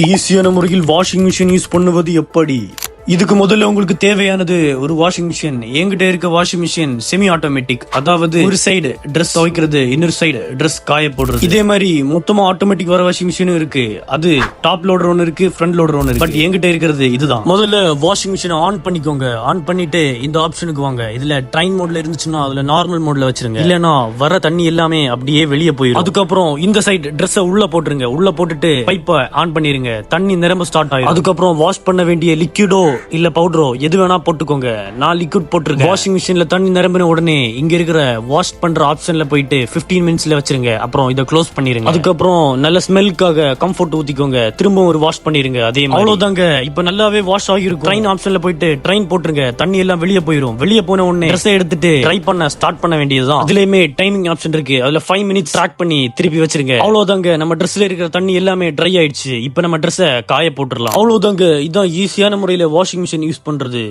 ஈஸியான முறையில் washing machine use பண்ணுவது எப்படி? இதுக்கு முதல்ல உங்களுக்கு தேவையானது ஒரு வாஷிங் மிஷின். என்கிட்ட இருக்க வாஷிங் மிஷின் செமி ஆட்டோமேட்டிக், அதாவது ஒரு சைடு Dress துவைக்கிறது, இன்னொரு சைடு Dress காய போடுறது. இதே மாதிரி மொத்தமா ஆட்டோமேட்டிக் வர வாஷிங் மிஷினும் இருக்கு. அது டாப் லோடர் ஒன்னு இருக்கு, ஃப்ரண்ட் லோடர் ஒன்னு இருக்கு. பட் என்கிட்ட இருக்கிறது இதுதான். முதல்ல வாஷிங் மிஷினை ஆன் பண்ணிக்கோங்க. ஆன் பண்ணிட்டு இந்த ஆப்ஷனுக்கு வாங்க. இதுல ட்ரைன் மோட்ல இருந்துச்சுன்னா அதுல நார்மல் மோட்ல வச்சிருங்க. இல்லனா வர தண்ணி எல்லாமே அப்படியே வெளியே போயிடும். அதுக்கப்புறம் இந்த சைடு Dress உள்ள போட்டுருங்க. உள்ள போட்டுட்டு பைப்பை ஆன் பண்ணிருங்க. தண்ணி நிரம்ப ஸ்டார்ட் ஆயிடும். அதுக்கப்புறம் வாஷ் பண்ண வேண்டிய லிக்விடோ இல்ல பவுடரோ எது வேணா போட்டுக்கோங்க. நான் லிக்விட் போட்டுருக்கேன். வாஷிங் மிஷின்ல தண்ணி நிரம்பின உடனே இங்க இருக்கிற வாஷ் பண்ற ஆப்ஷன்ல போயிட்டு 15 மினிட்ஸ்ல வச்சிருங்க. அப்புறம் இதை க்ளோஸ் பண்ணிருங்க. அதுக்கப்புறம் நல்ல ஸ்மெல்லுக்காக கம்ஃபர்ட் ஊத்திக்கோங்க. திரும்பவும் ஒரு வாஷ் பண்ணிருங்க. அதே மாதிரி அவ்வளவுதாங்க. இப்ப நல்லாவே வாஷ் ஆகிருக்கும். ட்ரைன் ஆப்ஷன்ல போயிட்டு ட்ரைன் போட்டுருங்க. தண்ணி எல்லாம் வெளியே போயிடும். வெளியே போன உடனே ட்ரெஸ் எடுத்துட்டு ட்ரை பண்ண ஸ்டார்ட் பண்ண வேண்டியதுதான். அதுலயுமே டைமிங் ஆப்ஷன் இருக்கு. அதுல 5 மினிட்ஸ் ட்ராக் பண்ணி திருப்பி வச்சிருங்க. அவ்வளவுதாங்க. நம்ம ட்ரெஸ்ல இருக்கிற தண்ணி எல்லாமே ட்ரை ஆயிடுச்சு. இப்ப நம்ம ட்ரெஸ்ஸை காய போட்டுடலாம். அவ்வளவுதாங்க. இதான் ஈஸியான முறையில வாஷிங் மிஷின் யூஸ் பண்றது.